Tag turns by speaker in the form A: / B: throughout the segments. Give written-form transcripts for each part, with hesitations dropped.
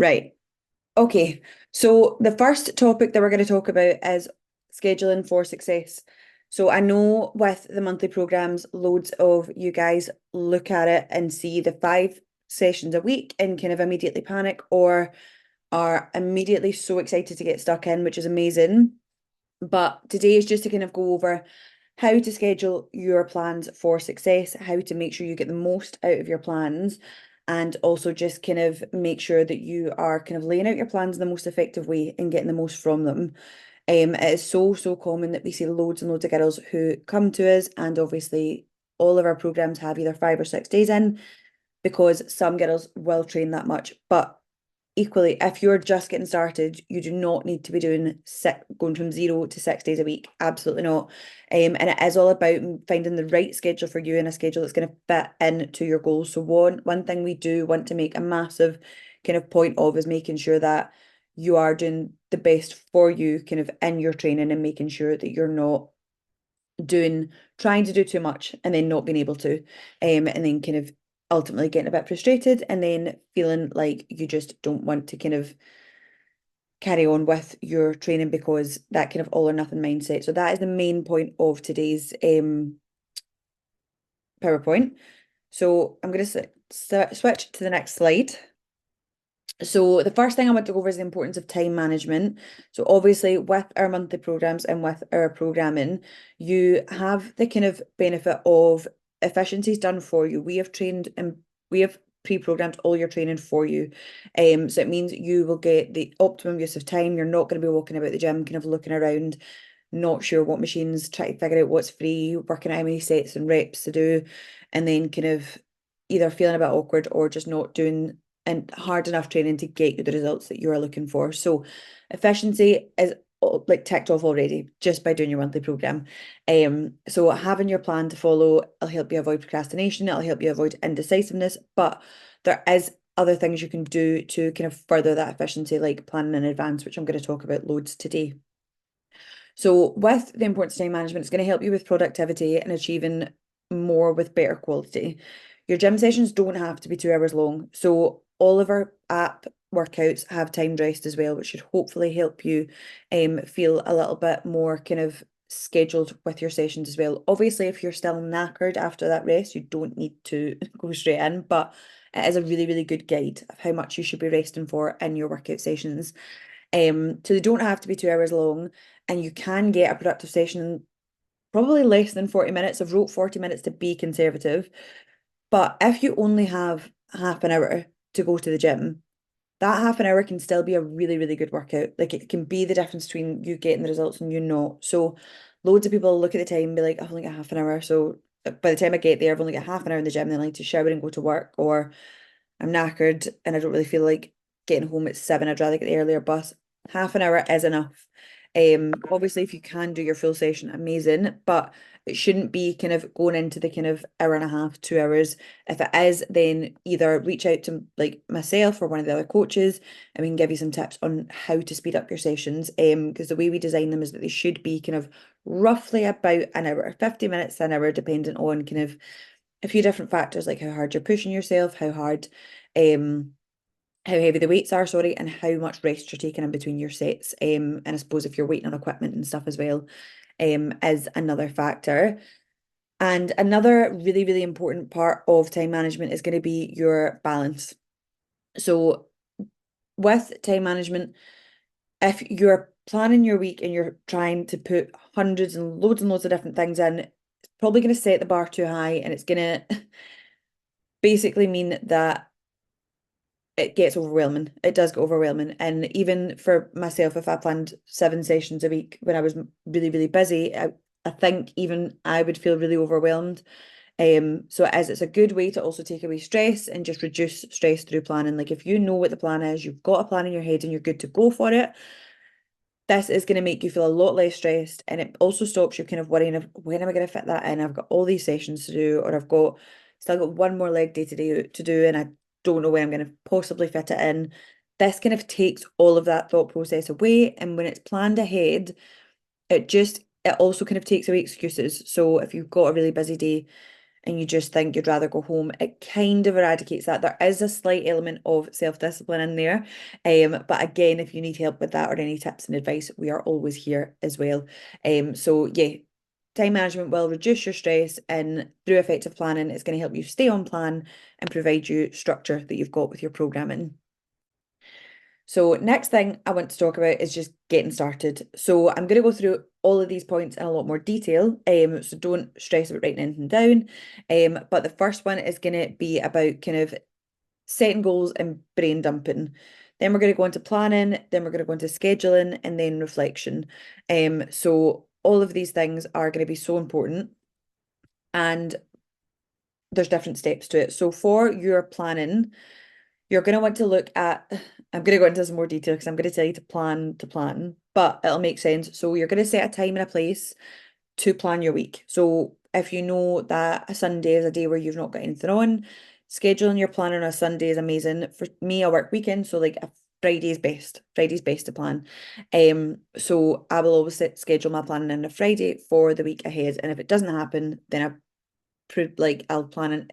A: Right. Okay. So the first topic that we're going to talk about is scheduling for success. So I know with the monthly programs, loads of you guys look at it and see the 5 sessions a week and kind of immediately panic or are immediately so excited to get stuck in, which is amazing. But today is just to kind of go over how to schedule your plans for success, how to make sure you get the most out of your plans, and also just kind of make sure that you are kind of laying out your plans in the most effective way and getting the most from them. It is so common that we see loads and loads of girls who come to us, and obviously all of our programs have either 5 or 6 days in because some girls will train that much. But equally, if you're just getting started, you do not need to be doing going from 0 to 6 days a week. Absolutely not. And it is all about finding the right schedule for you and a schedule that's going to fit into your goals. So one thing we do want to make a massive kind of point of is making sure that you are doing the best for you kind of in your training and making sure that you're not trying to do too much and then not being able to, and then kind of ultimately getting a bit frustrated and then feeling like you just don't want to kind of carry on with your training because that kind of all or nothing mindset. So that is the main point of today's PowerPoint. So I'm going to switch to the next slide. So the first thing I want to go over is the importance of time management. So obviously with our monthly programs and with our programming, you have the kind of benefit of efficiencies done for you. We have trained and we have pre-programmed all your training for you. So it means you will get the optimum use of time. You're not going to be walking about the gym, kind of looking around, not sure what machines, trying to figure out what's free, working out how many sets and reps to do, and then kind of either feeling a bit awkward or just not doing and hard enough training to get you the results that you are looking for. So efficiency is like ticked off already just by doing your monthly program. So having your plan to follow will help you avoid procrastination, it'll help you avoid indecisiveness, but there is other things you can do to kind of further that efficiency, like planning in advance, which I'm going to talk about loads today. So with the importance of time management, it's going to help you with productivity and achieving more with better quality. Your gym sessions don't have to be 2 hours long. So all of our app workouts have timed rest as well, which should hopefully help you feel a little bit more kind of scheduled with your sessions as well. Obviously, if you're still knackered after that rest, you don't need to go straight in, but it is a really good guide of how much you should be resting for in your workout sessions. So they don't have to be 2 hours long, and you can get a productive session probably less than 40 minutes. I've wrote 40 minutes to be conservative. But if you only have half an hour to go to the gym, that half an hour can still be a really good workout. Like it can be the difference between you getting the results and you not. So loads of people look at the time and be like, I've only got half an hour. So by the time I get there, I've only got half an hour in the gym, then I like to shower and go to work, or I'm knackered and I don't really feel like getting home at 7. I'd rather get the earlier bus. Half an hour is enough. Obviously, if you can do your full session, amazing, but it shouldn't be kind of going into the kind of hour and a half, 2 hours. If it is, then either reach out to like myself or one of the other coaches, and we can give you some tips on how to speed up your sessions. Because the way we design them is that they should be kind of roughly about an hour, 50 minutes an hour, depending on kind of a few different factors like how hard you're pushing yourself, um, how heavy the weights are, sorry, and how much rest you're taking in between your sets. And I suppose if you're waiting on equipment and stuff as well, is another factor. And another really important part of time management is going to be your balance. So with time management, if you're planning your week and you're trying to put hundreds and loads of different things in, it's probably going to set the bar too high and it's going to basically mean that it gets overwhelming. It does get overwhelming. And even for myself, if I planned 7 sessions a week when I was really busy, I think even I would feel really overwhelmed. So it's a good way to also take away stress and just reduce stress through planning. Like if you know what the plan is, you've got a plan in your head and you're good to go for it, this is going to make you feel a lot less stressed, and it also stops you kind of worrying of when am I going to fit that in? I've got all these sessions to do, or I've got still got one more leg day to do, and I don't know when I'm going to possibly fit it in. This kind of takes all of that thought process away, and when it's planned ahead, it also kind of takes away excuses. So if you've got a really busy day, and you just think you'd rather go home, it kind of eradicates that. There is a slight element of self-discipline in there. But again, if you need help with that or any tips and advice, we are always here as well. So yeah, time management will reduce your stress, and through effective planning, it's going to help you stay on plan and provide you structure that you've got with your programming. So next thing I want to talk about is just getting started. So I'm going to go through all of these points in a lot more detail. So don't stress about writing anything down. But the first one is going to be about kind of setting goals and brain dumping. Then we're going to go into planning, then we're going to go into scheduling, and then reflection. So all of these things are going to be so important, and there's different steps to it. So for your planning, you're going to want to look at, I'm going to go into some more detail because I'm going to tell you to plan, but it'll make sense. So you're going to set a time and a place to plan your week. So if you know that a Sunday is a day where you've not got anything on, scheduling your plan on a Sunday is amazing. For me, I work weekend, so like a Friday's best. Friday's best to plan. So I will always schedule my planning on a Friday for the week ahead. And if it doesn't happen, then I'll plan an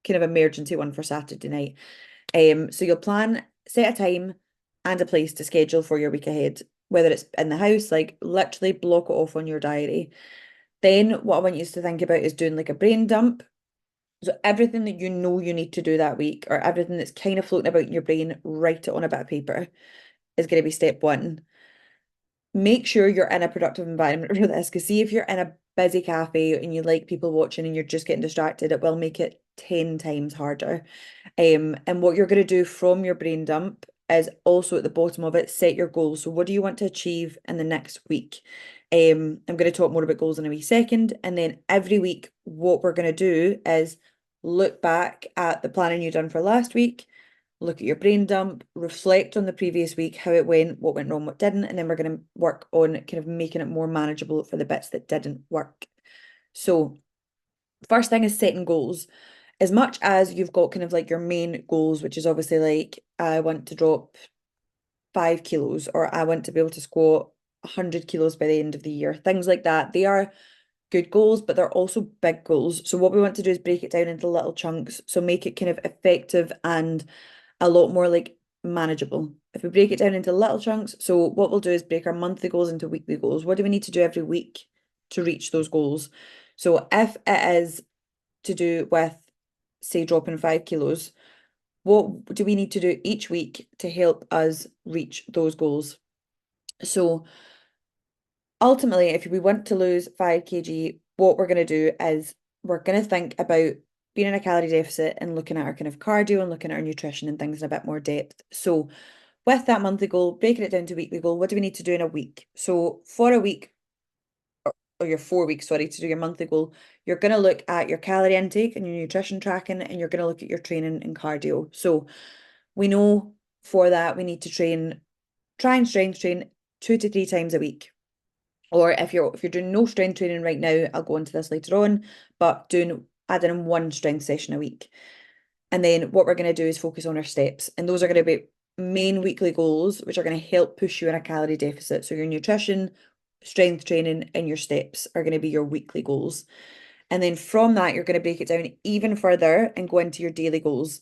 A: kind of emergency one for Saturday night. So you'll set a time and a place to schedule for your week ahead, whether it's in the house, like literally block it off on your diary. Then what I want you to think about is doing like a brain dump. So everything that you know you need to do that week, or everything that's kind of floating about in your brain, write it on a bit of paper, is going to be step one. Make sure you're in a productive environment for this, because see if you're in a busy cafe and you like people watching and you're just getting distracted, it will make it 10 times harder. And what you're going to do from your brain dump is also at the bottom of it, set your goals. So what do you want to achieve in the next week? I'm going to talk more about goals in a wee second. And then every week, what we're going to do is look back at the planning you've done for last week, look at your brain dump, reflect on the previous week, how it went, what went wrong, what didn't, and then we're going to work on kind of making it more manageable for the bits that didn't work. So first thing is setting goals. As much as you've got kind of like your main goals, which is obviously like, I want to drop 5 kilos, or I want to be able to squat 100 kilos by the end of the year, things like that. They are good goals, but they're also big goals. So what we want to do is break it down into little chunks. So make it kind of effective and a lot more like manageable. If we break it down into little chunks, so what we'll do is break our monthly goals into weekly goals. What do we need to do every week to reach those goals? So if it is to do with, say, dropping 5 kilos, what do we need to do each week to help us reach those goals? So ultimately, if we want to lose 5 kg, what we're going to do is we're going to think about being in a calorie deficit and looking at our kind of cardio and looking at our nutrition and things in a bit more depth. So with that monthly goal, breaking it down to weekly goal, what do we need to do in a week? So for a week, or your 4 weeks, sorry, to do your monthly goal, you're going to look at your calorie intake and your nutrition tracking, and you're going to look at your training and cardio. So we know for that we need to try and strength train 2 to 3 times a week. Or if you're doing no strength training right now, I'll go into this later on, but adding in one strength session a week. And then what we're going to do is focus on our steps. And those are going to be main weekly goals, which are going to help push you in a calorie deficit. So your nutrition, strength training, and your steps are going to be your weekly goals. And then from that, you're going to break it down even further and go into your daily goals.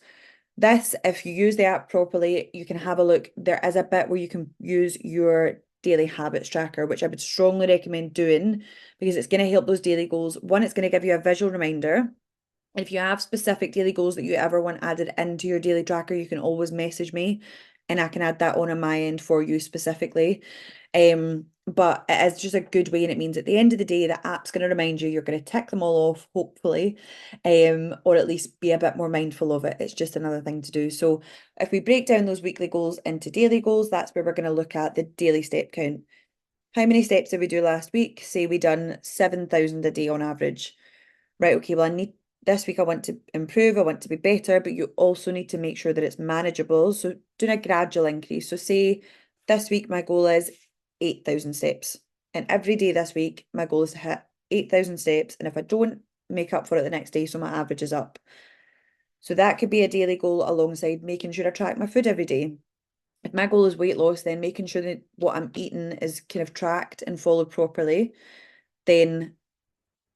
A: This, if you use the app properly, you can have a look. There is a bit where you can use your daily habits tracker, which I would strongly recommend doing, because it's going to help those daily goals. One, it's going to give you a visual reminder. If you have specific daily goals that you ever want added into your daily tracker, you can always message me and I can add that on my end for you specifically. But it is just a good way, and it means at the end of the day, the app's going to remind you, you're going to tick them all off, hopefully, or at least be a bit more mindful of it. It's just another thing to do. So if we break down those weekly goals into daily goals, that's where we're going to look at the daily step count. How many steps did we do last week? Say we done 7,000 a day on average. Right, okay, well, this week I want to improve, I want to be better, but you also need to make sure that it's manageable. So doing a gradual increase. So say this week my goal is 8,000 steps. And every day this week, my goal is to hit 8,000 steps. And if I don't make up for it the next day, so my average is up. So that could be a daily goal alongside making sure I track my food every day. If my goal is weight loss, then making sure that what I'm eating is kind of tracked and followed properly, then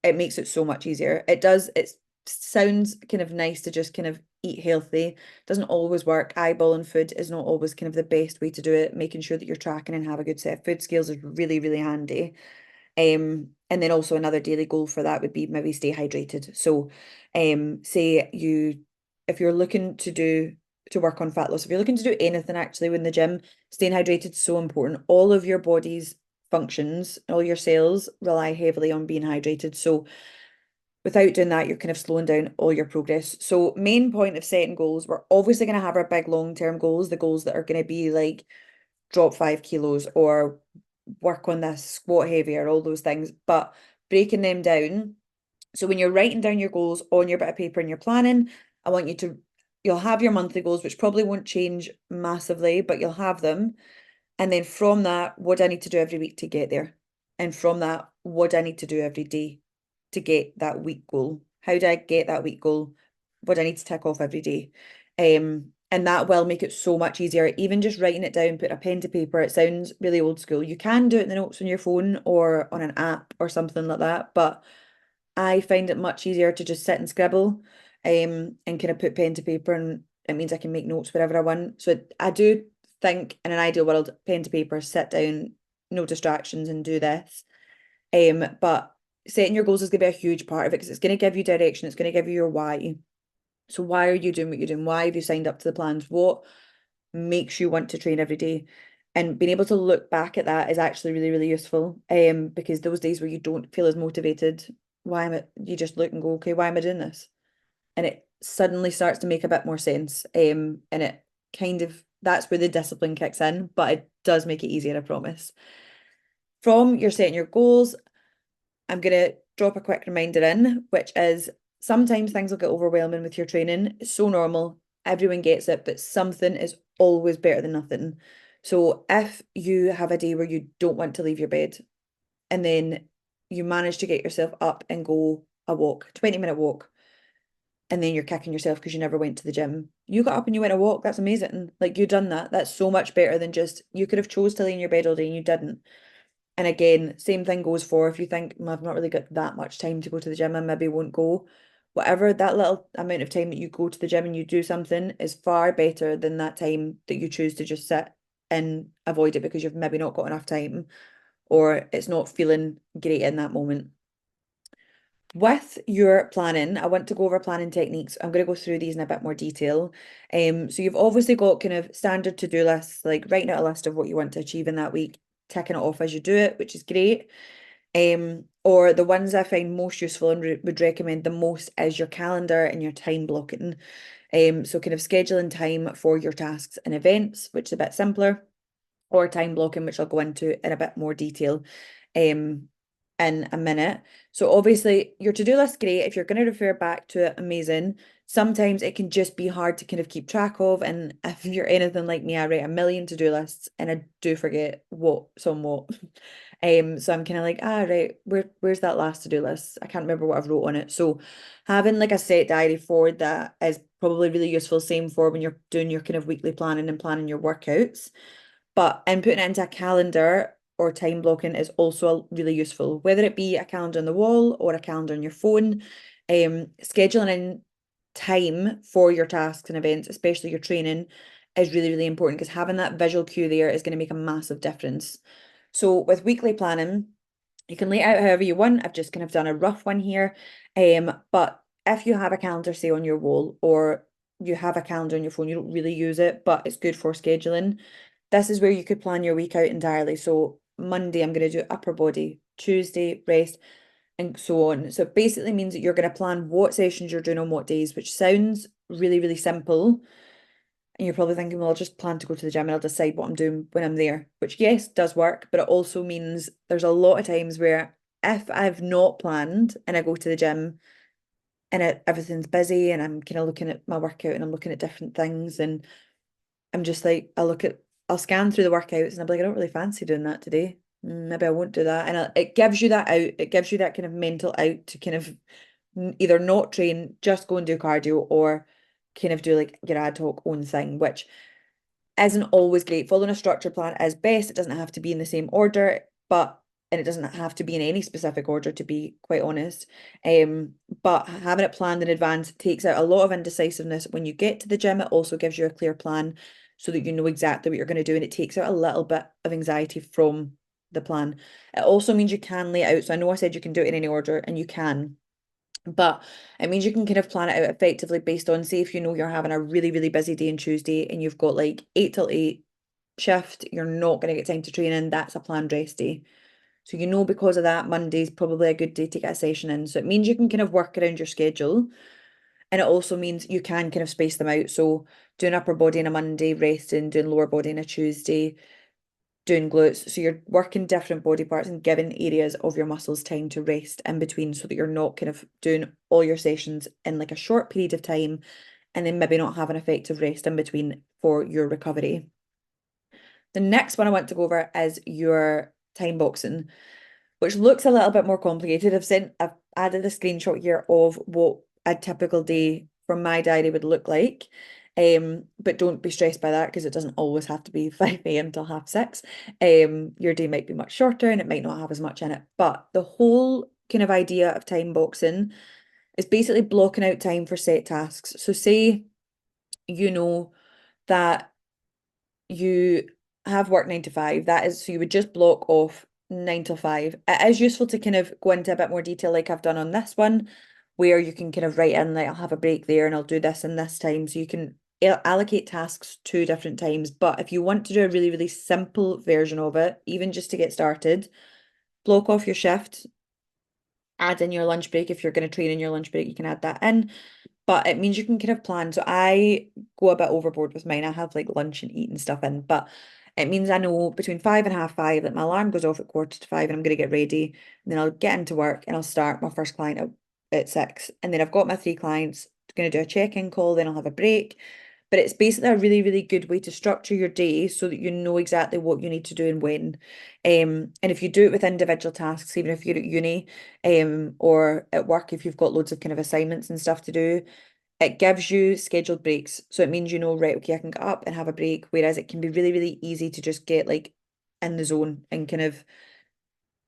A: it makes it so much easier. It does, it sounds kind of nice to just kind of eat healthy. Doesn't always work. Eyeballing food is not always kind of the best way to do it. Making sure that you're tracking and have a good set of food scales is really, really handy. And then also another daily goal for that would be maybe stay hydrated. So, say if you're looking to work on fat loss, if you're looking to do anything actually in the gym, staying hydrated is so important. All of your body's functions, all your cells rely heavily on being hydrated. So without doing that, you're kind of slowing down all your progress. So main point of setting goals, we're obviously going to have our big long-term goals, the goals that are going to be like drop 5 kilos or work on this, squat heavier, all those things, but breaking them down. So when you're writing down your goals on your bit of paper and you're planning, I want you'll have your monthly goals, which probably won't change massively, but you'll have them. And then from that, what do I need to do every week to get there? And from that, what do I need to do every day to get that week goal? How do I get that week goal? What do I need to tick off every day? And that will make it so much easier. Even just writing it down, put a pen to paper, it sounds really old school. You can do it in the notes on your phone or on an app or something like that, but I find it much easier to just sit and scribble, and kind of put pen to paper, and it means I can make notes wherever I want. So I do think in an ideal world, pen to paper, sit down, no distractions, and do this. But setting your goals is going to be a huge part of it because it's going to give you direction. It's going to give you your why. So why are you doing what you're doing? Why have you signed up to the plans? What makes you want to train every day? And being able to look back at that is actually really, really useful. Because those days where you don't feel as motivated, you just look and go, okay, why am I doing this? And it suddenly starts to make a bit more sense. And it kind of, that's where the discipline kicks in, but it does make it easier, I promise. From your setting your goals, I'm going to drop a quick reminder in, which is sometimes things will get overwhelming with your training. It's so normal. Everyone gets it, but something is always better than nothing. So if you have a day where you don't want to leave your bed and then you manage to get yourself up and go a walk, 20-minute walk, and then you're kicking yourself because you never went to the gym. You got up and you went a walk. That's amazing. Like you done that. That's so much better than just you could have chose to lay in your bed all day and you didn't. And again, same thing goes for if you think, I've not really got that much time to go to the gym and maybe won't go. Whatever, that little amount of time that you go to the gym and you do something is far better than that time that you choose to just sit and avoid it because you've maybe not got enough time or it's not feeling great in that moment. With your planning, I want to go over planning techniques. I'm going to go through these in a bit more detail. So you've obviously got kind of standard to-do lists, like writing out a list of what you want to achieve in that week, ticking it off as you do it, which is great. Or the ones I find most useful and would recommend the most is your calendar and your time blocking. So kind of scheduling time for your tasks and events, which is a bit simpler, or time blocking, which I'll go into in a bit more detail. In a minute. So obviously your to-do list, great. If you're going to refer back to it, amazing. Sometimes it can just be hard to kind of keep track of. And if you're anything like me, I write a million to-do lists and I do forget what somewhat. So I'm kind of like, right, where's that last to-do list? I can't remember what I've wrote on it. So having like a set diary for that is probably really useful. Same for when you're doing your kind of weekly planning and planning your workouts. But inputting it into a calendar or time blocking is also really useful, whether it be a calendar on the wall or a calendar on your phone. Scheduling in time for your tasks and events, especially your training, is really, really important because having that visual cue there is going to make a massive difference. So with weekly planning, you can lay it out however you want. I've just kind of done a rough one here. But if you have a calendar, say on your wall, or you have a calendar on your phone, you don't really use it, but it's good for scheduling. This is where you could plan your week out entirely. So Monday, I'm going to do upper body, Tuesday, rest, and so on. So it basically means that you're going to plan what sessions you're doing on what days, which sounds really, really simple. And you're probably thinking, well, I'll just plan to go to the gym and I'll decide what I'm doing when I'm there, which yes, does work, but it also means there's a lot of times where if I've not planned and I go to the gym and everything's busy and I'm kind of looking at my workout and I'm looking at different things and I'm just like, I'll scan through the workouts and I'll be like, I don't really fancy doing that today. Maybe I won't do that. And it gives you that out. It gives you that kind of mental out to kind of either not train, just go and do cardio, or kind of do like your ad hoc own thing, which isn't always great. Following a structure plan is best. It doesn't have to be in the same order, but and it doesn't have to be in any specific order, to be quite honest. But having it planned in advance takes out a lot of indecisiveness. When you get to the gym, it also gives you a clear plan so that you know exactly what you're going to do, and it takes out a little bit of anxiety from the plan. It also means you can lay it out. So I know I said you can do it in any order, and you can, but it means you can kind of plan it out effectively based on, say, if you know you're having a really, really busy day on Tuesday and you've got like 8 till 8 shift, you're not going to get time to train in, that's a planned rest day. So you know because of that, Monday's probably a good day to get a session in. So it means you can kind of work around your schedule. And it also means you can kind of space them out. So doing upper body on a Monday, resting, doing lower body on a Tuesday, doing glutes. So you're working different body parts and giving areas of your muscles time to rest in between so that you're not kind of doing all your sessions in like a short period of time and then maybe not have an effective rest in between for your recovery. The next one I want to go over is your time boxing, which looks a little bit more complicated. I've added a screenshot here of what a typical day from my diary would look like. But don't be stressed by that because it doesn't always have to be 5 a.m. till 6:30. Your day might be much shorter and it might not have as much in it. But the whole kind of idea of time boxing is basically blocking out time for set tasks. So say you know that you have work 9 to 5. That is, so you would just block off 9 till 5. It is useful to kind of go into a bit more detail like I've done on this one, where you can kind of write in like I'll have a break there and I'll do this in this time. So you can allocate tasks to different times. But if you want to do a really, really simple version of it, even just to get started, block off your shift, add in your lunch break. If you're going to train in your lunch break, you can add that in. But it means you can kind of plan. So I go a bit overboard with mine. I have like lunch and eat and stuff in, but it means I know between 5 and 5:30 that my alarm goes off at 5:45 and I'm going to get ready. And then I'll get into work and I'll start my first client at 6. And then I've got my 3 clients, going to do a check-in call, then I'll have a break. But it's basically a really, really good way to structure your day so that you know exactly what you need to do and when. And if you do it with individual tasks, even if you're at uni, or at work, if you've got loads of kind of assignments and stuff to do, it gives you scheduled breaks. So it means you know, right, okay, I can get up and have a break. Whereas it can be really, really easy to just get like in the zone and kind of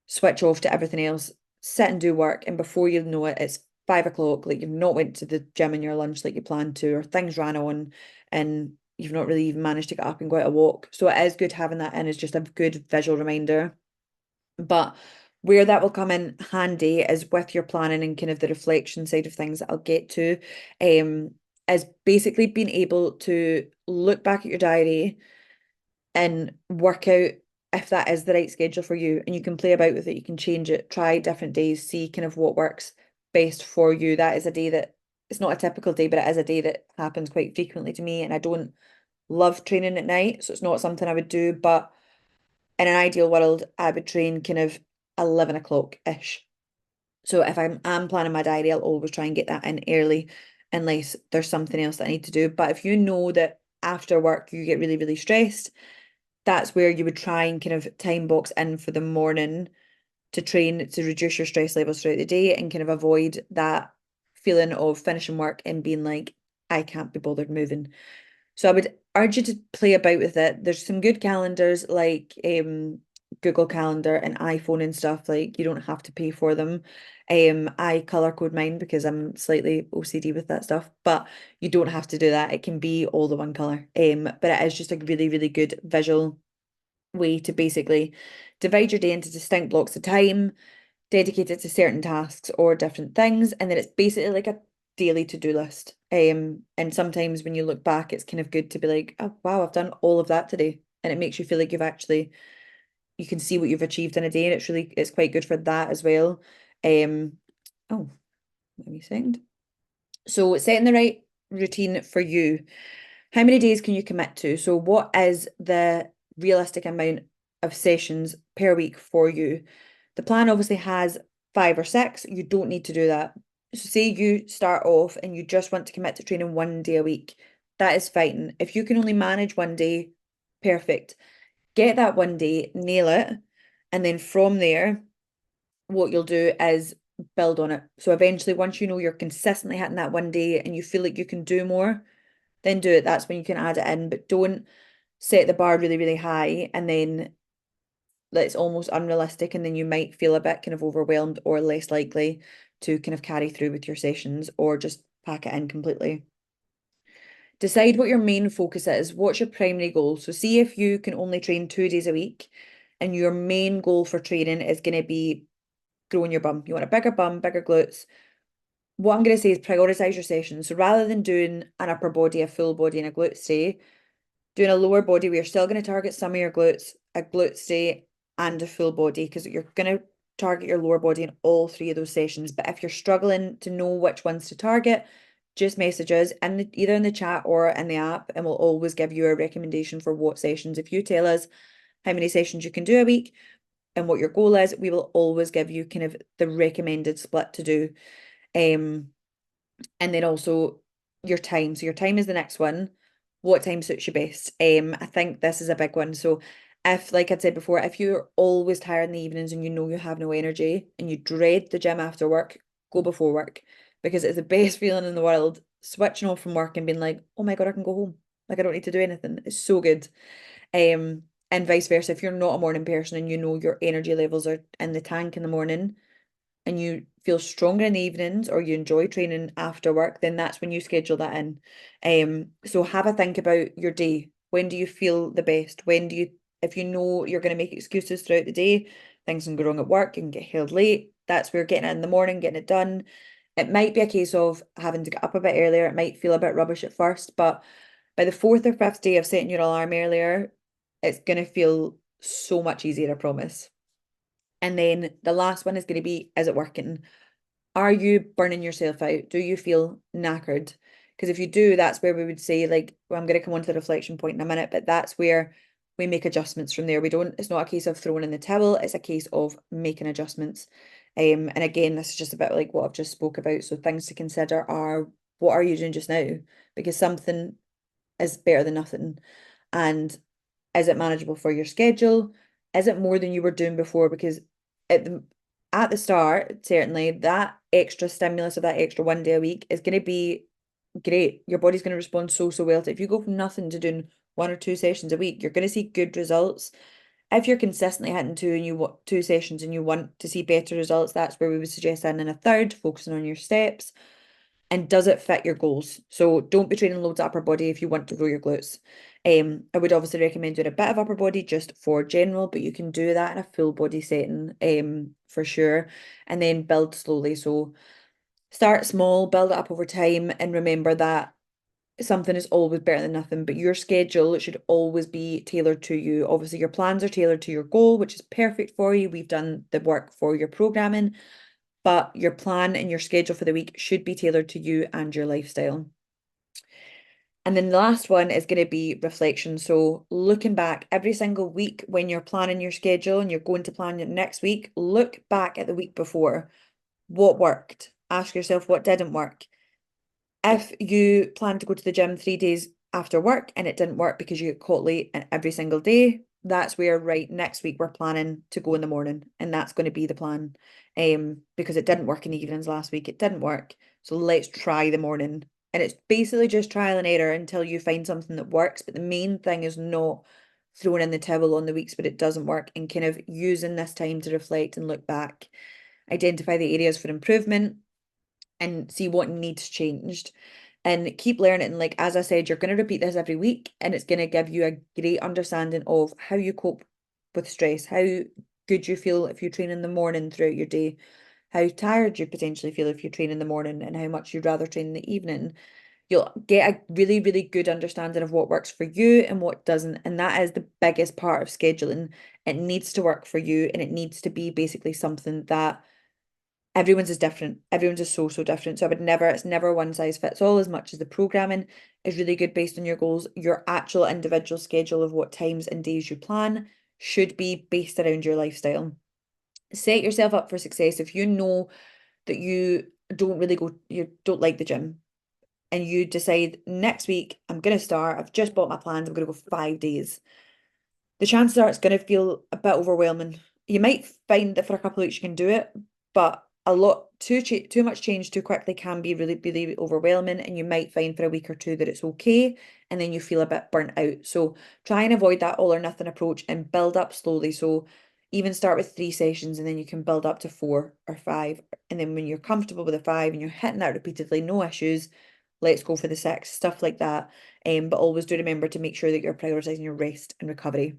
A: switch off to everything else, sit and do work, and before you know it, it's 5 o'clock, like you've not went to the gym in your lunch like you planned to, or things ran on and you've not really even managed to get up and go out a walk. So it is good having that in as just a good visual reminder. But where that will come in handy is with your planning and kind of the reflection side of things that I'll get to, is basically being able to look back at your diary and work out if that is the right schedule for you. And you can play about with it, you can change it, try different days, see kind of what works best for you. That is a day that it's not a typical day, but it is a day that happens quite frequently to me. And I don't love training at night, so it's not something I would do. But in an ideal world, I would train kind of 11 o'clock-ish. So if I'm planning my diary, I'll always try and get that in early unless there's something else that I need to do. But if you know that after work you get really, really stressed, that's where you would try and kind of time box in for the morning to train to reduce your stress levels throughout the day and kind of avoid that feeling of finishing work and being like, I can't be bothered moving. So I would urge you to play about with it. There's some good calendars like Google Calendar and iPhone and stuff. Like you don't have to pay for them. I color code mine because I'm slightly OCD with that stuff, but you don't have to do that. It can be all the one color. But it is just a really, really good visual way to basically divide your day into distinct blocks of time, dedicated to certain tasks or different things, and then it's basically like a daily to-do list. And sometimes when you look back, it's kind of good to be like, oh wow, I've done all of that today. And it makes you feel like you can see what you've achieved in a day, and it's quite good for that as well. Oh, let me think. So setting the right routine for you. How many days can you commit to? So what is the realistic amount of sessions per week for you? The plan obviously has 5 or 6. You don't need to do that. So say you start off and you just want to commit to training 1 day a week. That is fine. If you can only manage 1 day, perfect. Get that 1 day, nail it, and then from there, what you'll do is build on it. So eventually, once you know you're consistently hitting that 1 day and you feel like you can do more, then do it. That's when you can add it in, but don't set the bar really, really high and then that's almost unrealistic, and then you might feel a bit kind of overwhelmed or less likely to kind of carry through with your sessions or just pack it in completely. Decide what your main focus is. What's your primary goal? So see if you can only train 2 days a week and your main goal for training is going to be growing your bum. You want a bigger bum, bigger glutes. What I'm going to say is prioritize your sessions. So rather than doing an upper body, a full body, and a glutes day, doing a lower body where you're still going to target some of your glutes, a glutes day, and a full body, because you're going to target your lower body in all three of those sessions. But if you're struggling to know which ones to target, just message us either in the chat or in the app, and we'll always give you a recommendation for what sessions. If you tell us how many sessions you can do a week and what your goal is, we will always give you kind of the recommended split to do. And then also your time. So your time is the next one. What time suits you best? I think this is a big one. So if, like I'd said before, if you're always tired in the evenings and you know you have no energy and you dread the gym after work, go before work, because it's the best feeling in the world, switching off from work and being like, oh my God, I can go home. Like I don't need to do anything. It's so good. And vice versa. If you're not a morning person and you know your energy levels are in the tank in the morning, and you feel stronger in the evenings or you enjoy training after work, then that's when you schedule that in. So have a think about your day. When do you feel the best? When do you, if you know you're going to make excuses throughout the day, things can go wrong at work and get held late. That's where getting it in the morning, getting it done. It might be a case of having to get up a bit earlier. It might feel a bit rubbish at first, but by the fourth or fifth day of setting your alarm earlier, it's going to feel so much easier, I promise. And then the last one is going to be, is it working? Are you burning yourself out? Do you feel knackered? Because if you do, that's where we would say, like, well, I'm going to come on to the reflection point in a minute, but that's where we make adjustments from there. We don't, it's not a case of throwing in the towel, it's a case of making adjustments. And again, this is just about like what I've just spoke about. So things to consider are, what are you doing just now? Because something is better than nothing. And is it manageable for your schedule? Is it more than you were doing before? Because at the start, certainly that extra stimulus of that extra 1 day a week is going to be great. Your body's going to respond so well to it. If you go from nothing to doing 1 or 2 sessions a week, you're going to see good results. If you're consistently hitting 2 sessions and you want to see better results, that's where we would suggest adding in a third, focusing on your steps. And does it fit your goals? So don't be training loads of upper body if you want to grow your glutes. I would obviously recommend doing a bit of upper body just for general, but you can do that in a full body setting, for sure, and then build slowly. So start small, build it up over time, and remember that something is always better than nothing, but your schedule should always be tailored to you. Obviously, your plans are tailored to your goal, which is perfect for you. We've done the work for your programming, but your plan and your schedule for the week should be tailored to you and your lifestyle. And then the last one is going to be reflection. So looking back every single week when you're planning your schedule and you're going to plan your next week, look back at the week before. What worked? Ask yourself what didn't work. If you plan to go to the gym 3 days after work and it didn't work because you get caught late every single day, that's where, right, next week we're planning to go in the morning, and that's going to be the plan. Because it didn't work in the evenings last week, it didn't work. So let's try the morning. And it's basically just trial and error until you find something that works. But the main thing is not throwing in the towel on the weeks but it doesn't work, and kind of using this time to reflect and look back, identify the areas for improvement, and see what needs changed, and keep learning. And like, as I said, you're going to repeat this every week, and it's going to give you a great understanding of how you cope with stress, how good you feel if you train in the morning throughout your day, how tired you potentially feel if you train in the morning, and how much you'd rather train in the evening. You'll get a really, really good understanding of what works for you and what doesn't. And that is the biggest part of scheduling. It needs to work for you, and it needs to be basically something that everyone's is different. Everyone's is so different. So I would never, it's never one size fits all. As much as the programming is really good based on your goals, your actual individual schedule of what times and days you plan should be based around your lifestyle. Set yourself up for success. If you know that you don't really go, you don't like the gym, and you decide next week, I'm going to start, I've just bought my plans, I'm going to go 5 days. The chances are it's going to feel a bit overwhelming. You might find that for a couple of weeks you can do it, but a lot too much change too quickly can be really, really overwhelming, and you might find for a week or two that it's okay, and then you feel a bit burnt out. So try and avoid that all or nothing approach and build up slowly. So even start with 3 sessions and then you can build up to 4 or 5. And then when you're comfortable with a 5 and you're hitting that repeatedly, no issues, let's go for the 6, stuff like that. But always do remember to make sure that you're prioritizing your rest and recovery.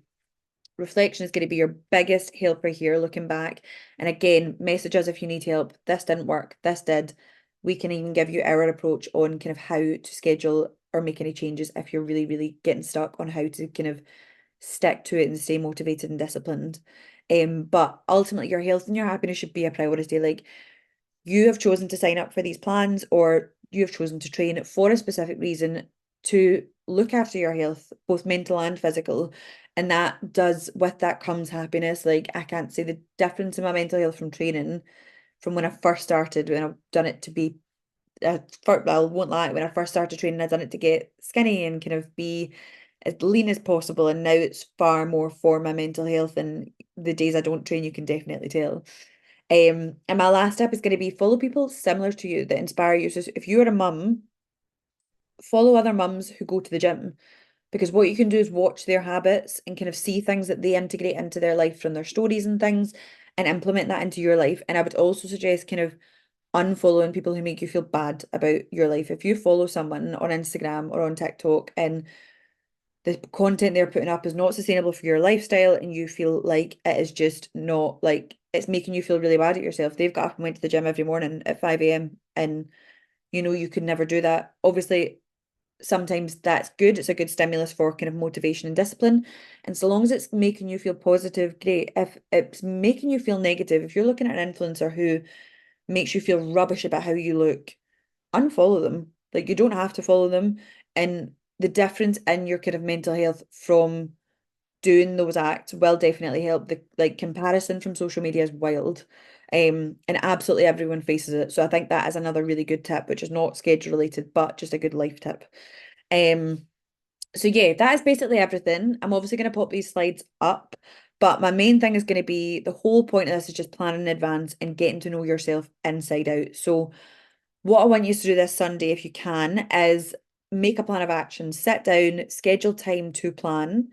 A: Reflection is going to be your biggest helper here looking back. And again, message us if you need help. This didn't work, this did. We can even give you our approach on kind of how to schedule or make any changes if you're really, really getting stuck on how to kind of stick to it and stay motivated and disciplined. But ultimately, your health and your happiness should be a priority. Like, you have chosen to sign up for these plans, or you have chosen to train for a specific reason to look after your health, both mental and physical. And that does, with that comes happiness. Like, I can't say the difference in my mental health from training from when I first started, when I've done it to be, well, I won't lie, when I first started training, I'd done it to get skinny and kind of be as lean as possible. And now it's far more for my mental health. And the days I don't train, you can definitely tell. And my last step is going to be follow people similar to you that inspire you. So if you're a mum, follow other mums who go to the gym, because what you can do is watch their habits and kind of see things that they integrate into their life from their stories and things and implement that into your life. And I would also suggest kind of unfollowing people who make you feel bad about your life. If you follow someone on Instagram or on TikTok and the content they're putting up is not sustainable for your lifestyle and you feel like it is just not, like, it's making you feel really bad at yourself. They've got up and went to the gym every morning at 5 a.m. and you could never do that. Obviously, sometimes that's good. It's a good stimulus for kind of motivation and discipline. And so long as it's making you feel positive, great. If it's making you feel negative, if you're looking at an influencer who makes you feel rubbish about how you look, unfollow them. Like, you don't have to follow them. And the difference in your kind of mental health from doing those acts will definitely help. The like comparison from social media is wild. And absolutely everyone faces it. So I think that is another really good tip, which is not schedule related, but just a good life tip. Um, so yeah, that is basically everything. I'm obviously going to pop these slides up, but my main thing is going to be, the whole point of this is just planning in advance and getting to know yourself inside out. So what I want you to do this Sunday, if you can, is make a plan of action, sit down, schedule time to plan,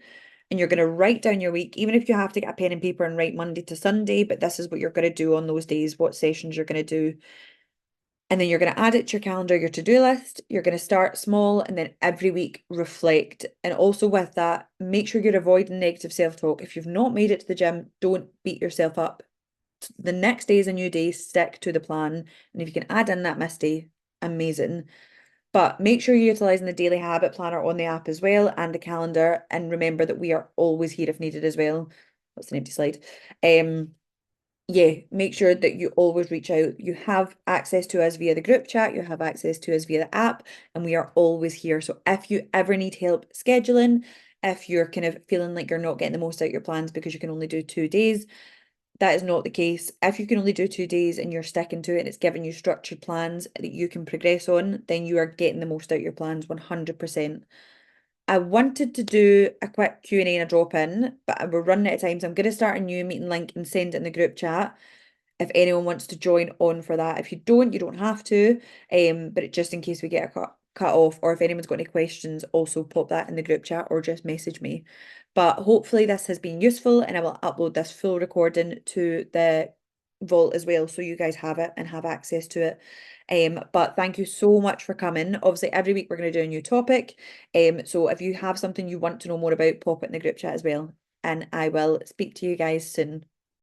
A: and you're going to write down your week, even if you have to get a pen and paper and write Monday to Sunday, but this is what you're going to do on those days, what sessions you're going to do. And then you're going to add it to your calendar, your to-do list. You're going to start small and then every week reflect. And also with that, make sure you're avoiding negative self-talk. If you've not made it to the gym, don't beat yourself up. The next day is a new day, stick to the plan. And if you can add in that missed day, amazing. But make sure you're utilizing the daily habit planner on the app as well and the calendar. And remember that we are always here if needed as well. That's an empty slide. Yeah, make sure that you always reach out. You have access to us via the group chat, you have access to us via the app, and we are always here. So if you ever need help scheduling, if you're kind of feeling like you're not getting the most out of your plans because you can only do 2 days, that is not the case. If you can only do 2 days and you're sticking to it and it's giving you structured plans that you can progress on, then you are getting the most out of your plans 100%. I wanted to do a quick Q&A and a drop in, but we're running out of time. So I'm going to start a new meeting link and send it in the group chat if anyone wants to join on for that. If you don't have to. But just in case we get a cut off, or if anyone's got any questions, also pop that in the group chat or just message me. But hopefully this has been useful, and I will upload this full recording to the vault as well, so you guys have it and have access to it. But thank you so much for coming. Obviously, every week we're going to do a new topic. So if you have something you want to know more about, pop it in the group chat as well. And I will speak to you guys soon.